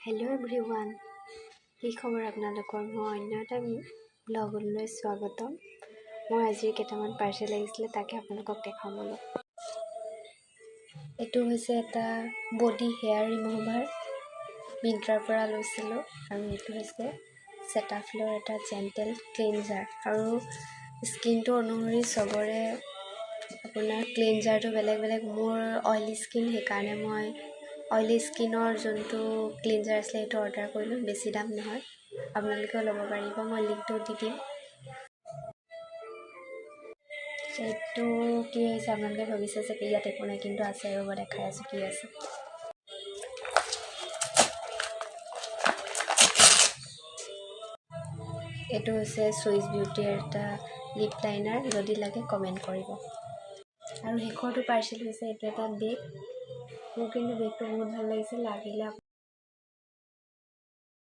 Hello' everyone, কি খবৰ আপোনালোকৰ? মই অন্য এটা ব্লগলৈ স্বাগতম। মই আজি কেইটামান পাৰ্চেল আহিছিলে, তাকে আপোনালোকক দেখাম অলপ। এইটো হৈছে এটা বডি হেয়াৰ ৰিমুভাৰ, মিন্ত্ৰাৰ পৰা লৈছিলোঁ। আৰু এইটো হৈছে চেটাফিলৰ এটা জেণ্টেল ক্লিনজাৰ। আৰু স্কিনটো অনুসৰি চবৰে আপোনাৰ ক্লিনজাৰটো বেলেগ বেলেগ। মোৰ অইলি স্কিন, সেইকাৰণে মই অইলি স্কিনৰ যোনটো ক্লিনজাৰ আছিলে সেইটো অৰ্ডাৰ কৰিলোঁ। বেছি দাম নহয়, আপোনালোকেও ল'ব পাৰিব, মই লিংকটো দি দিম। এইটো কি হৈছে আপোনালোকে ভাবিছে যে ইয়াত একো নাই, কিন্তু আছে। ৰ'ব দেখাই আছোঁ কি আছে। এইটো হৈছে চুইচ বিউটিৰ এটা লিপ লাইনাৰ, যদি লাগে কমেণ্ট কৰিব। আৰু শেষৰটো পাৰ্চেল হৈছে এইটো এটা বেগ। মোৰ কিন্তু বেগটো বহুত ভাল লাগিছে, লাগিলে